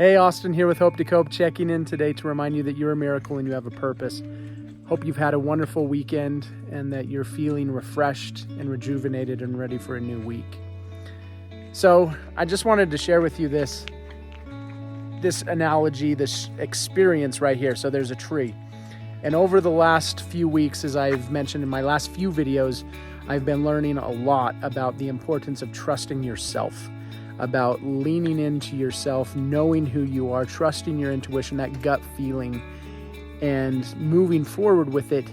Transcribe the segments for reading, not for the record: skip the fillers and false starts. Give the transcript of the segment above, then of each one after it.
Hey, Austin here with Hope to Cope, checking in today to remind you that you're a miracle and you have a purpose. Hope you've had a wonderful weekend and that you're feeling refreshed and rejuvenated and ready for a new week. So I just wanted to share with you this analogy, this experience right here. So there's a tree. And over the last few weeks, as I've mentioned in my last few videos, I've been learning a lot about the importance of trusting yourself, about leaning into yourself, knowing who you are, trusting your intuition, that gut feeling, and moving forward with it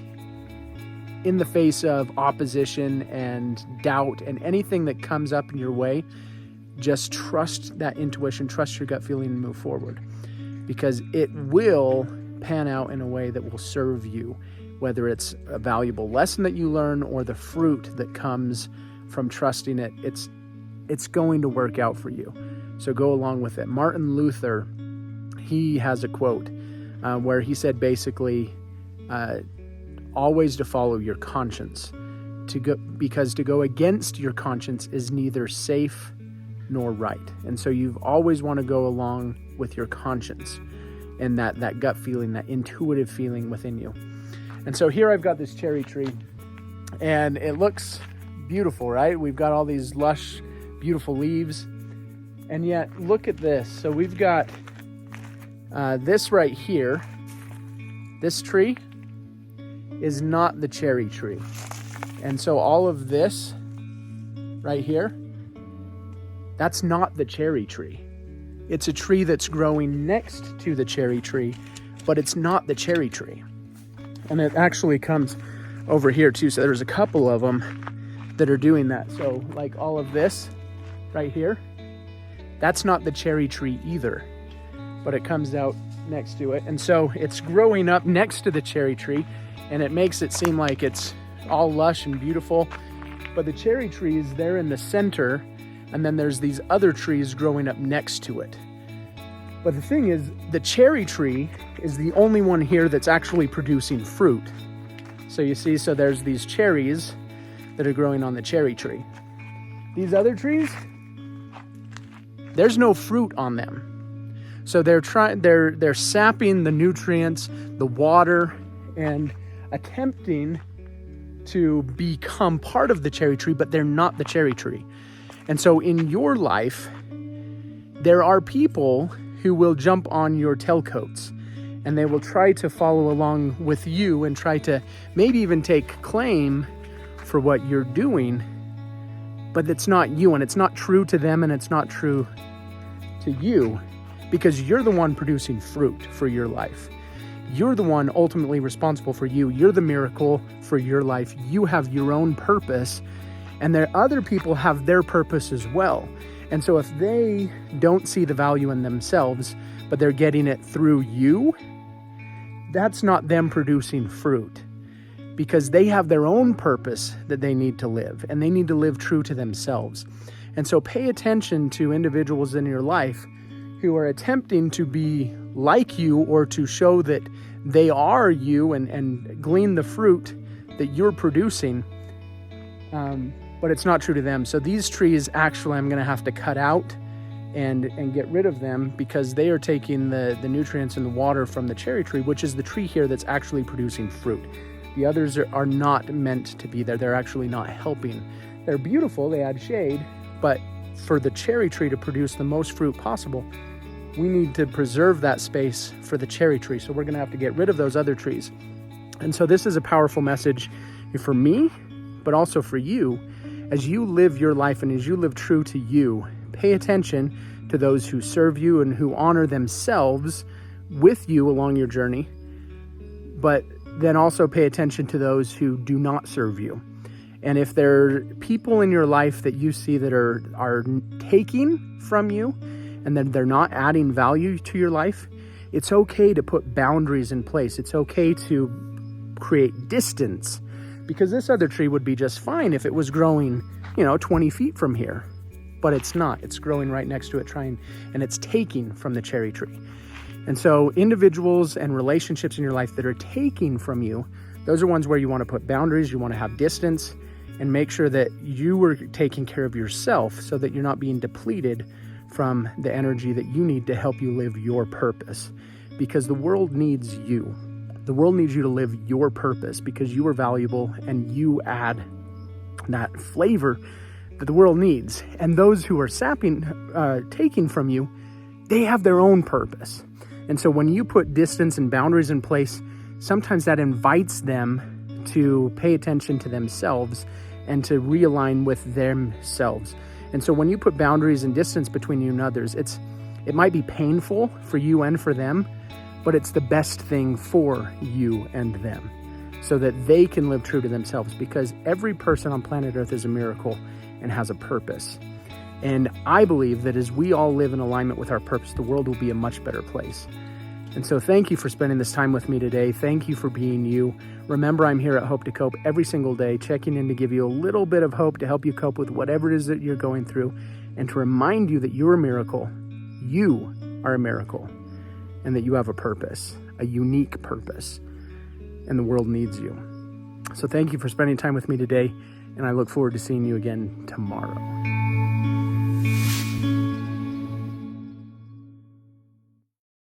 in the face of opposition and doubt and anything that comes up in your way. Just trust that intuition, trust your gut feeling, and move forward, because it will pan out in a way that will serve you, whether it's a valuable lesson that you learn or the fruit that comes from trusting it. It's going to work out for you. So go along with it. Martin Luther, he has a quote where he said basically, always to follow your conscience, because to go against your conscience is neither safe nor right. And so you always want to go along with your conscience and that gut feeling, that intuitive feeling within you. And so here I've got this cherry tree, and it looks beautiful, right? We've got all these lush, beautiful leaves, and yet look at this. So we've got this right here. This tree is not the cherry tree, and so all of this right here, that's not the cherry tree. It's a tree that's growing next to the cherry tree, but it's not the cherry tree. And it actually comes over here too. So there's a couple of them that are doing that. So like all of this right here, that's not the cherry tree either, but it comes out next to it. And so it's growing up next to the cherry tree, and it makes it seem like it's all lush and beautiful. But the cherry tree is there in the center, and then there's these other trees growing up next to it. But the thing is, the cherry tree is the only one here that's actually producing fruit. So you see, so there's these cherries that are growing on the cherry tree. These other trees, there's no fruit on them. So they're sapping the nutrients, the water, and attempting to become part of the cherry tree, but they're not the cherry tree. And so in your life, there are people who will jump on your tailcoats, and they will try to follow along with you and try to maybe even take claim for what you're doing, but it's not you, and it's not true to them, and it's not true to you, because you're the one producing fruit for your life. You're the one ultimately responsible for you. You're the miracle for your life. You have your own purpose, and there other people have their purpose as well. And so if they don't see the value in themselves, but they're getting it through you, that's not them producing fruit, because they have their own purpose that they need to live, and they need to live true to themselves. And so pay attention to individuals in your life who are attempting to be like you or to show that they are you and glean the fruit that you're producing. But it's not true to them. So these trees, actually, I'm going to have to cut out and get rid of them, because they are taking the nutrients and the water from the cherry tree, which is the tree here that's actually producing fruit. The others are not meant to be there. They're actually not helping. They're beautiful, they add shade, but for the cherry tree to produce the most fruit possible, we need to preserve that space for the cherry tree. So we're going to have to get rid of those other trees. And so this is a powerful message for me, but also for you. As you live your life and as you live true to you, pay attention to those who serve you and who honor themselves with you along your journey, but then also pay attention to those who do not serve you. And if there are people in your life that you see that are taking from you and then they're not adding value to your life, it's okay to put boundaries in place. It's okay to create distance, because this other tree would be just fine if it was growing, 20 feet from here, but it's not. It's growing right next to it, and it's taking from the cherry tree. And so individuals and relationships in your life that are taking from you, those are ones where you want to put boundaries, you want to have distance, and make sure that you are taking care of yourself so that you're not being depleted from the energy that you need to help you live your purpose, because the world needs you. The world needs you to live your purpose because you are valuable and you add that flavor that the world needs. And those who are taking from you, they have their own purpose. And so when you put distance and boundaries in place, sometimes that invites them to pay attention to themselves and to realign with themselves. And so when you put boundaries and distance between you and others, it might be painful for you and for them, but it's the best thing for you and them so that they can live true to themselves, because every person on planet Earth is a miracle and has a purpose. And I believe that as we all live in alignment with our purpose, the world will be a much better place. And so thank you for spending this time with me today. Thank you for being you. Remember, I'm here at Hope to Cope every single day, checking in to give you a little bit of hope to help you cope with whatever it is that you're going through, and to remind you that you're a miracle. You are a miracle, and that you have a purpose, a unique purpose, and the world needs you. So thank you for spending time with me today, and I look forward to seeing you again tomorrow.